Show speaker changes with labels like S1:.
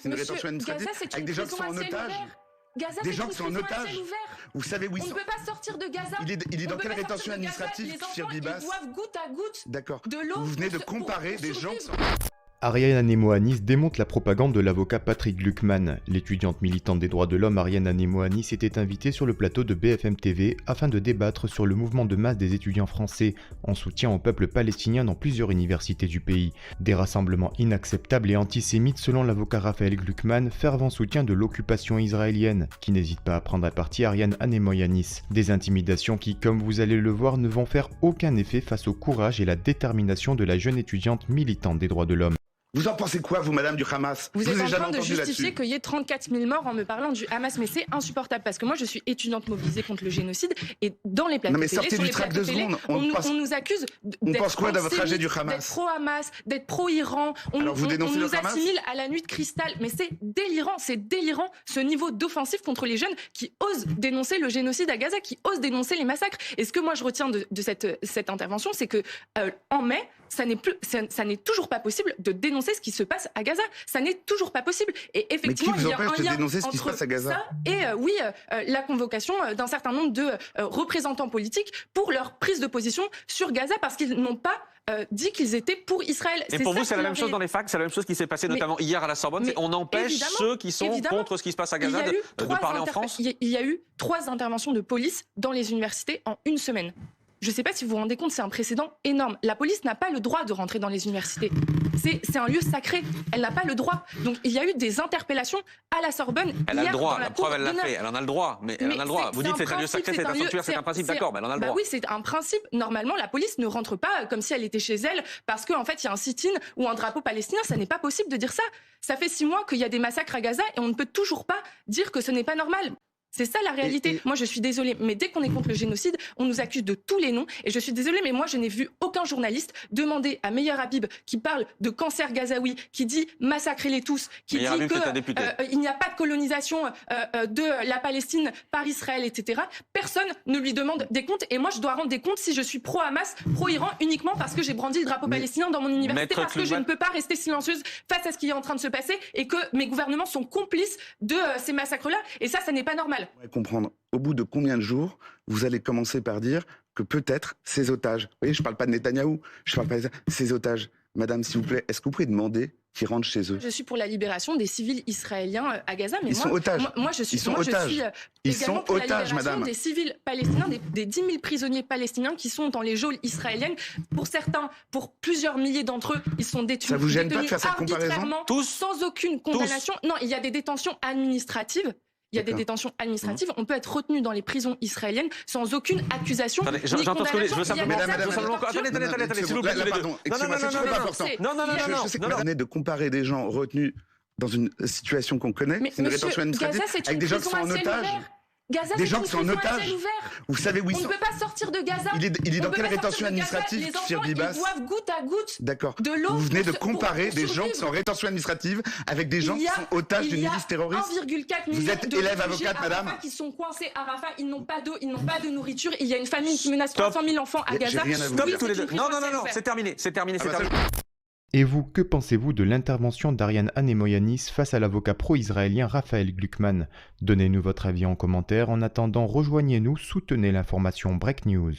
S1: C'est une rétention administrative avec des gens qui sont en otage.
S2: Gaza,
S1: des gens qui sont en otage. Vous savez où ils sont.
S2: On ne peut pas sortir de Gaza.
S1: Il est dans quelle rétention administrative, Kfir Bibas?
S2: Ils doivent goutte à goutte
S1: de l'eau. Vous venez de comparer des gens qui sont...
S3: Ariane Hanemoanis démonte la propagande de l'avocat Patrick Gluckman. L'étudiante militante des droits de l'homme Ariane Hanemoanis était invitée sur le plateau de BFM TV afin de débattre sur le mouvement de masse des étudiants français en soutien au peuple palestinien dans plusieurs universités du pays. Des rassemblements inacceptables et antisémites selon l'avocat Raphaël Gluckman, fervent soutien de l'occupation israélienne, qui n'hésite pas à prendre à partie Ariane Hanemoanis. Des intimidations qui, comme vous allez le voir, ne vont faire aucun effet face au courage et la détermination de la jeune étudiante militante des droits de l'homme.
S1: Vous en pensez quoi, vous, madame du Hamas?
S2: Vous êtes en train de justifier qu'il y ait 34 000 morts en me parlant du Hamas, mais c'est insupportable parce que moi je suis étudiante mobilisée contre le génocide et dans les plateaux télé, sur les plateaux télé, on nous accuse d'être pro-Hamas, d'être pro-Iran, on nous assimile à la nuit de cristal, mais c'est délirant ce niveau d'offensive contre les jeunes qui osent dénoncer le génocide à Gaza, qui osent dénoncer les massacres. Et ce que moi je retiens de cette intervention, c'est que en mai, ça n'est toujours pas possible de dénoncer ce qui se passe à Gaza. Ça n'est toujours pas possible. Et effectivement,
S1: il y a un lien dénoncer ce qui se passe à Gaza.
S2: Ça et la convocation d'un certain nombre de représentants politiques pour leur prise de position sur Gaza parce qu'ils n'ont pas dit qu'ils étaient pour Israël.
S4: Et pour vous, c'est la même chose dans les facs, c'est la même chose qui s'est passé notamment hier à la Sorbonne. On empêche ceux qui sont contre ce qui se passe à Gaza de parler en France.
S2: Il y a eu 3 interventions de police dans les universités en une semaine. Je ne sais pas si vous vous rendez compte, c'est un précédent énorme. La police n'a pas le droit de rentrer dans les universités. C'est un lieu sacré. Elle n'a pas le droit. Donc il y a eu des interpellations à la Sorbonne.
S4: Elle a le droit, la preuve elle l'a fait. Elle en a le droit. Mais elle en a le droit. Vous dites c'est un lieu sacré, c'est un sanctuaire, c'est un principe, d'accord, mais elle en a le droit.
S2: Oui, c'est un principe. Normalement, la police ne rentre pas comme si elle était chez elle parce qu'en fait, il y a un sit-in ou un drapeau palestinien. Ça n'est pas possible de dire ça. Ça fait 6 mois qu'il y a des massacres à Gaza et on ne peut toujours pas dire que ce n'est pas normal. C'est ça la réalité. Moi, je suis désolée, mais dès qu'on est contre le génocide, on nous accuse de tous les noms. Et je suis désolée, mais moi, je n'ai vu aucun journaliste demander à Meyer Habib, qui parle de cancer gazaoui, qui dit massacrez-les tous, qui dit qu'il n'y a pas de colonisation de la Palestine par Israël, etc. Personne ne lui demande des comptes. Et moi, je dois rendre des comptes si je suis pro-Hamas, pro-Iran, uniquement parce que j'ai brandi le drapeau palestinien dans mon université, parce que je ne peux pas rester silencieuse face à ce qui est en train de se passer et que mes gouvernements sont complices de ces massacres-là. Et ça n'est pas normal.
S1: On va comprendre au bout de combien de jours vous allez commencer par dire que peut-être ces otages, vous voyez, je ne parle pas de Netanyahou, je parle pas de ces otages. Madame, s'il vous plaît, est-ce que vous pouvez demander qu'ils rentrent chez eux?
S2: Je suis pour la libération des civils israéliens à Gaza, mais
S1: ils sont otages.
S2: Je suis
S1: également
S2: pour
S1: otages,
S2: la libération
S1: madame.
S2: des civils palestiniens, des 10 000 prisonniers palestiniens qui sont dans les geôles israéliennes. Pour certains, pour plusieurs milliers d'entre eux, ils sont détenus.
S1: Ça vous gêne pas de faire cette comparaison?
S2: Tous, sans aucune condamnation. Non, il y a des détentions administratives. Il y a des détentions administratives. On peut être retenu dans les prisons israéliennes sans aucune accusation.
S4: J'entends ce que je veux simplement.
S1: Attendez, s'il vous plaît. Pardon, excusez-moi, c'est trop important. Je sais que vous venez de comparer des gens retenus dans une situation qu'on connaît, c'est une rétention administrative, avec des gens qui sont en otage.
S2: Gaza,
S1: des gens qui sont en otage. Vous savez où ils sont.
S2: On ne peut pas sortir de Gaza.
S1: Il est dans quelle rétention administrative, Kfir Bibas?
S2: Ils doivent goutte à goutte
S1: de l'eau. Vous venez de comparer des gens qui sont en rétention administrative avec des gens qui sont otages d'une milice terroriste.
S2: 1,4 million
S1: vous êtes élève avocate, madame.
S2: Qui sont coincés à Rafah, ils n'ont pas d'eau, ils n'ont pas de nourriture. Il y a une famine qui menace 300 000 enfants à Gaza.
S4: Stop tous les deux. Non, c'est terminé.
S3: Et vous, que pensez-vous de l'intervention d'Ariane Hanemoanis face à l'avocat pro-israélien Raphaël Gluckman? Donnez-nous votre avis en commentaire. En attendant, rejoignez-nous, soutenez l'information Break News.